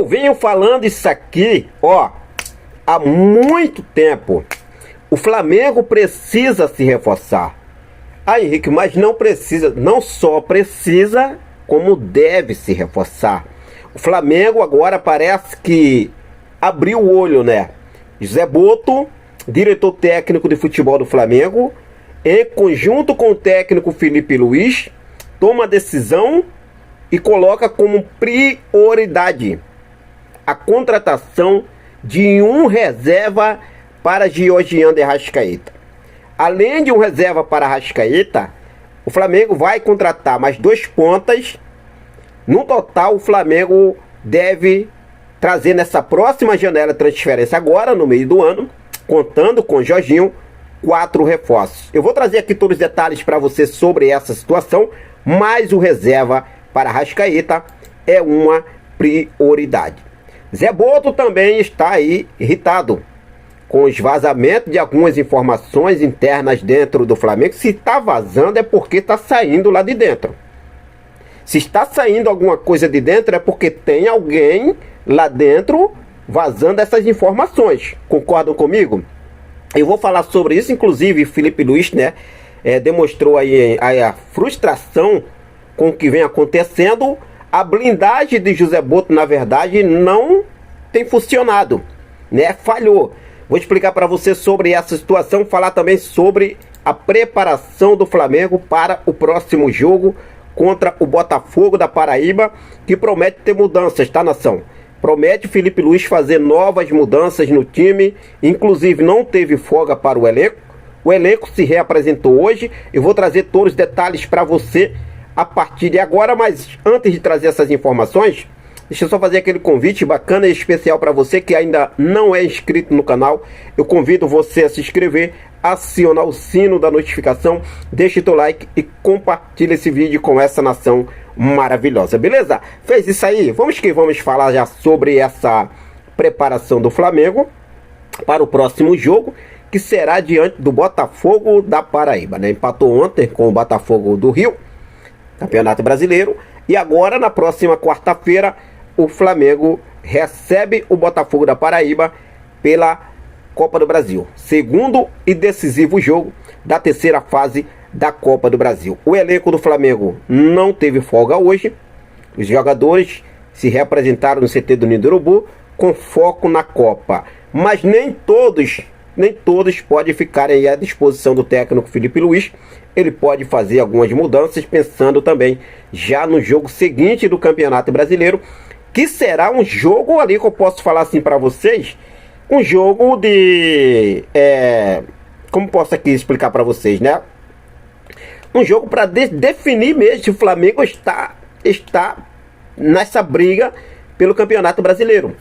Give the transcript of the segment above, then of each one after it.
venho falando isso aqui, ó, há muito tempo. O Flamengo precisa se reforçar. Ah, Henrique, mas não precisa, não só precisa, como deve se reforçar. O Flamengo agora parece que abriu o olho, né? José Boto, diretor técnico de futebol do Flamengo, em conjunto com o técnico Felipe Luiz, toma a decisão e coloca como prioridade a contratação de um reserva para Georgian de Arrascaeta. Além de um reserva para Arrascaeta, o Flamengo vai contratar mais 2 pontas. No total, o Flamengo deve trazer nessa próxima janela de transferência agora, no meio do ano, contando com Jorginho, 4 reforços. Eu vou trazer aqui todos os detalhes para você sobre essa situação, mas o reserva para Arrascaeta é uma prioridade. Zé Boto também está aí irritado com os vazamentos de algumas informações internas dentro do Flamengo. Se está vazando é porque está saindo lá de dentro. Se está saindo alguma coisa de dentro é porque tem alguém lá dentro vazando essas informações. Concordam comigo? Eu vou falar sobre isso, inclusive Felipe Luiz, né, demonstrou aí a frustração com o que vem acontecendo. A blindagem de José Boto, na verdade, não tem funcionado, né? Falhou. Vou explicar para você sobre essa situação, falar também sobre a preparação do Flamengo para o próximo jogo contra o Botafogo da Paraíba, que promete ter mudanças, tá, nação? Promete Felipe Luiz fazer novas mudanças no time, inclusive não teve folga para o elenco. O elenco se reapresentou hoje. Eu vou trazer todos os detalhes para você a partir de agora, mas antes de trazer essas informações, deixa eu só fazer aquele convite bacana e especial para você que ainda não é inscrito no canal. Eu convido você a se inscrever, acionar o sino da notificação, deixe teu like e compartilhe esse vídeo com essa nação maravilhosa, beleza? Fez isso aí? Vamos que vamos falar já sobre essa preparação do Flamengo para o próximo jogo, que será diante do Botafogo da Paraíba, né? Empatou ontem com o Botafogo do Rio, Campeonato Brasileiro, e agora na próxima quarta-feira o Flamengo recebe o Botafogo da Paraíba pela Copa do Brasil, segundo e decisivo jogo da terceira fase da Copa do Brasil. O elenco do Flamengo não teve folga hoje. Os jogadores se representaram no CT do Ninho do Urubu com foco na Copa, mas nem todos podem ficar aí à disposição do técnico Felipe Luiz. Ele pode fazer algumas mudanças, pensando também já no jogo seguinte do Campeonato Brasileiro, que será um jogo ali que eu posso falar assim para vocês, um jogo de... como posso aqui explicar para vocês, né? Um jogo para definir mesmo se o Flamengo está nessa briga pelo Campeonato Brasileiro.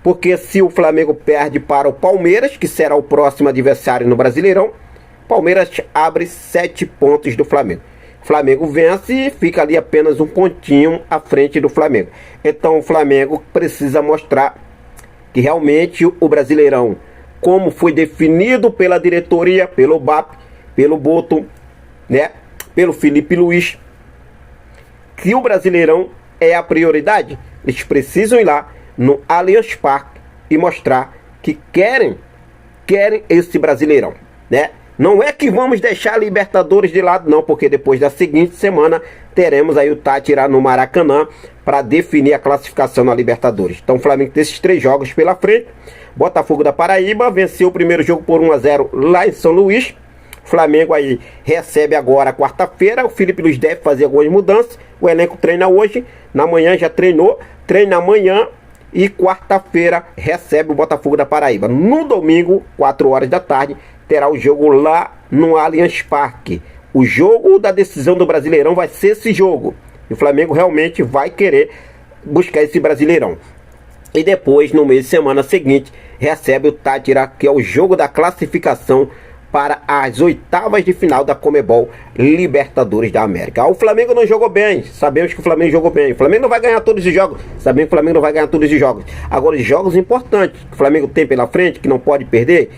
Porque se o Flamengo perde para o Palmeiras, que será o próximo adversário no Brasileirão, Palmeiras abre 7 pontos do Flamengo. O Flamengo vence e fica ali apenas um pontinho à frente do Flamengo. Então o Flamengo precisa mostrar que realmente o Brasileirão, como foi definido pela diretoria, pelo BAP, pelo Boto, né, pelo Felipe Luiz, que o Brasileirão é a prioridade. Eles precisam ir lá no Allianz Parque e mostrar que querem esse Brasileirão, né? Não é que vamos deixar a Libertadores de lado, não, porque depois da seguinte semana teremos aí o Tátira no Maracanã para definir a classificação na Libertadores. Então o Flamengo tem esses 3 jogos pela frente. Botafogo da Paraíba venceu o primeiro jogo por 1-0 lá em São Luís. O Flamengo aí recebe agora quarta-feira. O Felipe Luiz deve fazer algumas mudanças. O elenco treina hoje, na manhã já treinou, treina amanhã e quarta-feira recebe o Botafogo da Paraíba. No domingo, 4 horas da tarde, terá o jogo lá no Allianz Parque. O jogo da decisão do Brasileirão vai ser esse jogo. E o Flamengo realmente vai querer buscar esse Brasileirão. E depois, no mês de semana seguinte, recebe o Tátira, que é o jogo da classificação para as oitavas de final da Conmebol Libertadores da América. O Flamengo não jogou bem, sabemos que o Flamengo jogou bem. O Flamengo não vai ganhar todos os jogos, sabemos que o Flamengo não vai ganhar todos os jogos. Agora, os jogos importantes que o Flamengo tem pela frente, que não pode perder,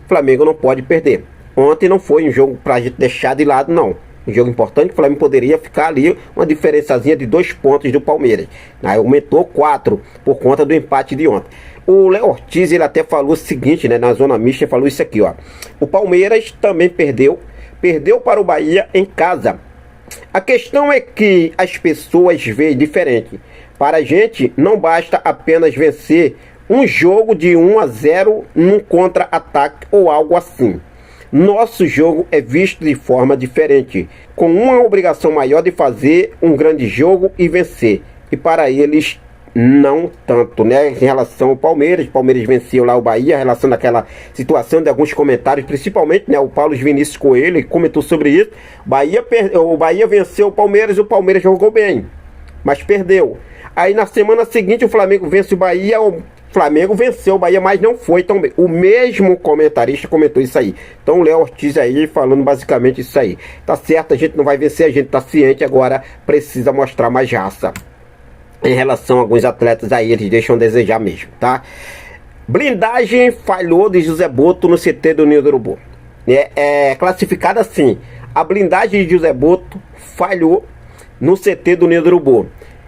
o Flamengo não pode perder. Ontem não foi um jogo pra gente deixar de lado, não. um jogo importante, o Flamengo poderia ficar ali uma diferençazinha de 2 pontos do Palmeiras. Aí aumentou 4 por conta do empate de ontem. O Léo Ortiz, ele até falou o seguinte, né, na zona mista, ele falou isso aqui, ó. O Palmeiras também perdeu para o Bahia em casa. A questão é que as pessoas veem diferente. Para a gente, não basta apenas vencer um jogo de 1-0 num contra-ataque ou algo assim. Nosso jogo é visto de forma diferente, com uma obrigação maior de fazer um grande jogo e vencer. E para eles, não tanto, né? Em relação ao Palmeiras, o Palmeiras venceu lá o Bahia, em relação àquela situação de alguns comentários, principalmente, né? O Paulo Vinícius Coelho comentou sobre isso. O Bahia venceu o Palmeiras jogou bem, mas perdeu. Aí na semana seguinte o Flamengo vence o Bahia, o Flamengo venceu o Bahia, mas não foi tão bem. O mesmo comentarista comentou isso aí. Então o Léo Ortiz aí falando basicamente isso aí. Tá certo, a gente não vai vencer, a gente tá ciente, agora precisa mostrar mais raça. Em relação a alguns atletas aí, eles deixam a desejar mesmo, tá? Blindagem falhou de José Boto no CT do Ninho do Urubu. É classificada assim: a blindagem de José Boto falhou no CT do Ninho do Urubu.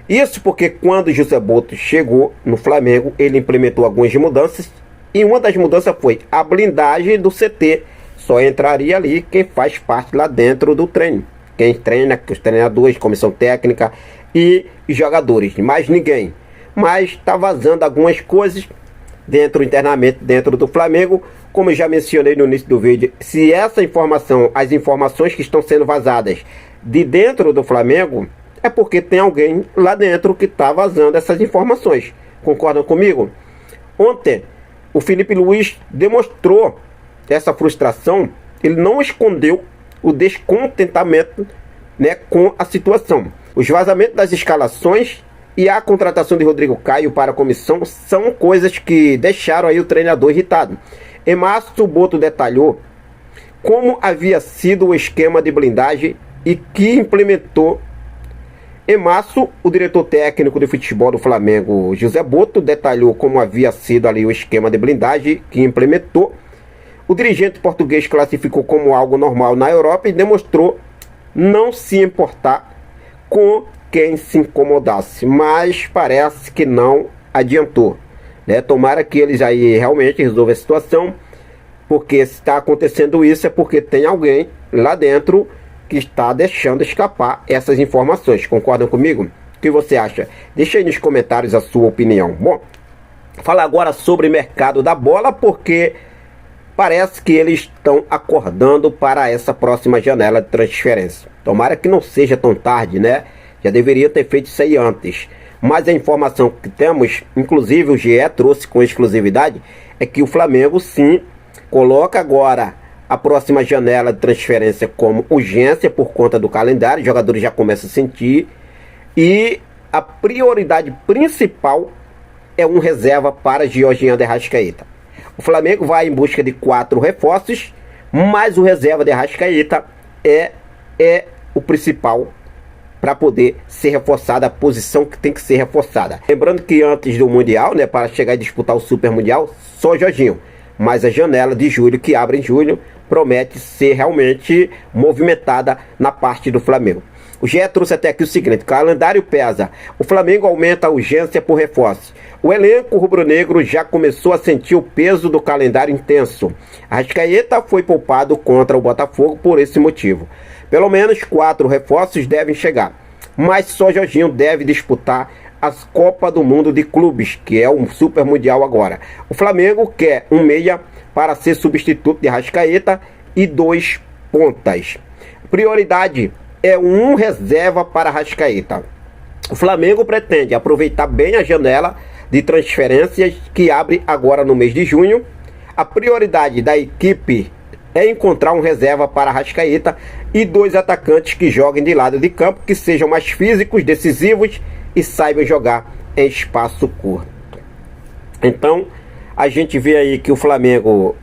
Isso porque quando José Boto chegou no Flamengo, ele implementou algumas mudanças. E uma das mudanças foi a blindagem do CT. Só entraria ali quem faz parte lá dentro do treino. Quem treina, os treinadores, comissão técnica e jogadores. Mais ninguém. Mas está vazando algumas coisas internamente dentro do Flamengo. Como eu já mencionei no início do vídeo, se essa informação, as informações que estão sendo vazadas de dentro do Flamengo, é porque tem alguém lá dentro que está vazando essas informações. Concordam comigo? Ontem, o Felipe Luiz demonstrou essa frustração. Ele não escondeu o descontentamento, né, com a situação. Os vazamentos das escalações e a contratação de Rodrigo Caio para a comissão são coisas que deixaram aí o treinador irritado. Em março, o Boto detalhou como havia sido o esquema de blindagem e que implementou. Em março, o diretor técnico de futebol do Flamengo, José Boto, detalhou como havia sido ali o esquema de blindagem que implementou. O dirigente português classificou como algo normal na Europa e demonstrou não se importar com quem se incomodasse, mas parece que não adiantou, né? Tomara que eles aí realmente resolvam a situação, porque se está acontecendo isso é porque tem alguém lá dentro que está deixando escapar essas informações. Concordam comigo? O que você acha? Deixa aí nos comentários a sua opinião. Bom, falar agora sobre o mercado da bola, porque parece que eles estão acordando para essa próxima janela de transferência. Tomara que não seja tão tarde, né? Já deveria ter feito isso aí antes. Mas a informação que temos, inclusive o GE trouxe com exclusividade, é que o Flamengo sim coloca agora a próxima janela de transferência como urgência por conta do calendário. Os jogadores já começam a sentir. E a prioridade principal é um reserva para Georginio de Arrascaeta. O Flamengo vai em busca de 4 reforços, mas o reserva de Arrascaeta é o principal para poder ser reforçada, a posição que tem que ser reforçada. Lembrando que antes do Mundial, né, para chegar e disputar o Super Mundial, só Jorginho. Mas a janela de julho, que abre em julho, promete ser realmente movimentada na parte do Flamengo. O GE trouxe até aqui o seguinte: calendário pesa, o Flamengo aumenta a urgência por reforço. O elenco rubro-negro já começou a sentir o peso do calendário intenso. Arrascaeta foi poupado contra o Botafogo por esse motivo. Pelo menos 4 reforços devem chegar, mas só Jorginho deve disputar as Copa do Mundo de Clubes, que é um Super Mundial agora. O Flamengo quer um meia para ser substituto de Arrascaeta e 2 pontas. Prioridade é um reserva para Arrascaeta. O Flamengo pretende aproveitar bem a janela de transferências que abre agora no mês de junho. A prioridade da equipe é encontrar um reserva para Arrascaeta e 2 atacantes que joguem de lado de campo, que sejam mais físicos, decisivos e saibam jogar em espaço curto. Então, a gente vê aí que o Flamengo,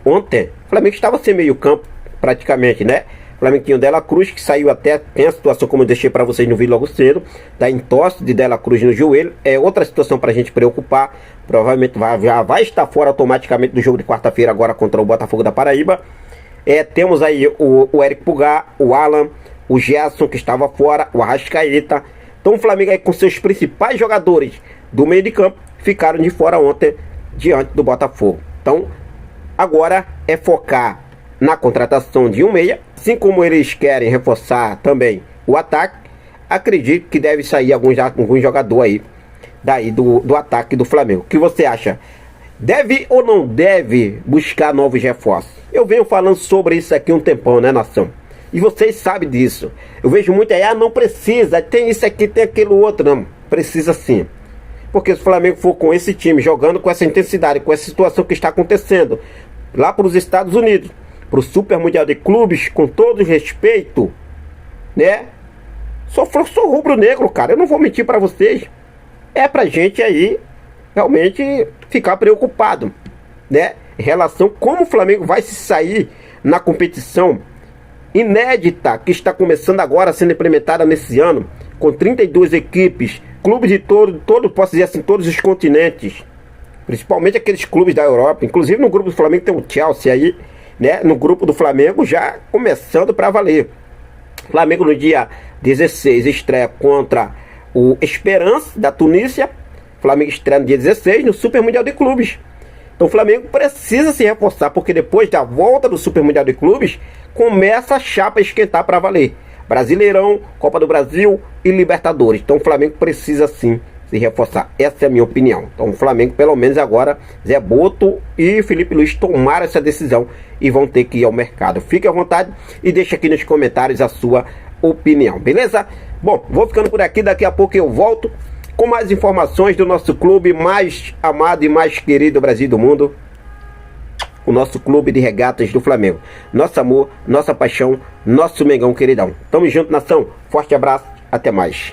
ontem, o Flamengo estava sem meio campo, praticamente, né? O Flamengo tinha o Dela Cruz, que saiu até, tem a situação como eu deixei para vocês no vídeo logo cedo, da entorse de Dela Cruz no joelho, é outra situação para a gente preocupar, provavelmente já vai estar fora automaticamente do jogo de quarta-feira agora contra o Botafogo da Paraíba. Temos aí o Eric Pulgar, o Alan, o Gerson, que estava fora, o Arrascaeta. Então o Flamengo aí com seus principais jogadores do meio de campo ficaram de fora ontem diante do Botafogo. Então agora é focar na contratação de um meia, assim como eles querem reforçar também o ataque. Acredito que deve sair algum jogador aí daí do ataque do Flamengo. O que você acha? Deve ou não deve buscar novos reforços? Eu venho falando sobre isso aqui um tempão, né, nação? E vocês sabem disso. Eu vejo muito aí, não precisa, tem isso aqui, tem aquilo outro. Não, precisa sim. Porque se o Flamengo for com esse time, jogando com essa intensidade, com essa situação que está acontecendo lá para os Estados Unidos, para o Super Mundial de Clubes, com todo respeito, né? Sou rubro-negro, cara, eu não vou mentir para vocês. É pra gente aí realmente ficar preocupado, né? Em relação a como o Flamengo vai se sair na competição inédita que está começando agora, sendo implementada nesse ano, com 32 equipes, clubes de posso dizer assim, todos os continentes, principalmente aqueles clubes da Europa. Inclusive no grupo do Flamengo tem o Chelsea aí, né? No grupo do Flamengo já começando para valer. Flamengo no dia 16 estreia contra o Esperance da Tunísia. Flamengo estreia no dia 16 no Super Mundial de Clubes. Então o Flamengo precisa se reforçar, porque depois da volta do Super Mundial de Clubes, começa a chapa a esquentar para valer. Brasileirão, Copa do Brasil e Libertadores. Então o Flamengo precisa sim se reforçar. Essa é a minha opinião. Então o Flamengo, pelo menos agora, Zé Boto e Felipe Luiz tomaram essa decisão e vão ter que ir ao mercado. Fique à vontade e deixe aqui nos comentários a sua opinião, beleza? Bom, vou ficando por aqui, daqui a pouco eu volto com mais informações do nosso clube mais amado e mais querido do Brasil e do mundo, o nosso clube de regatas do Flamengo. Nosso amor, nossa paixão, nosso Mengão queridão. Tamo junto, nação. Forte abraço, até mais.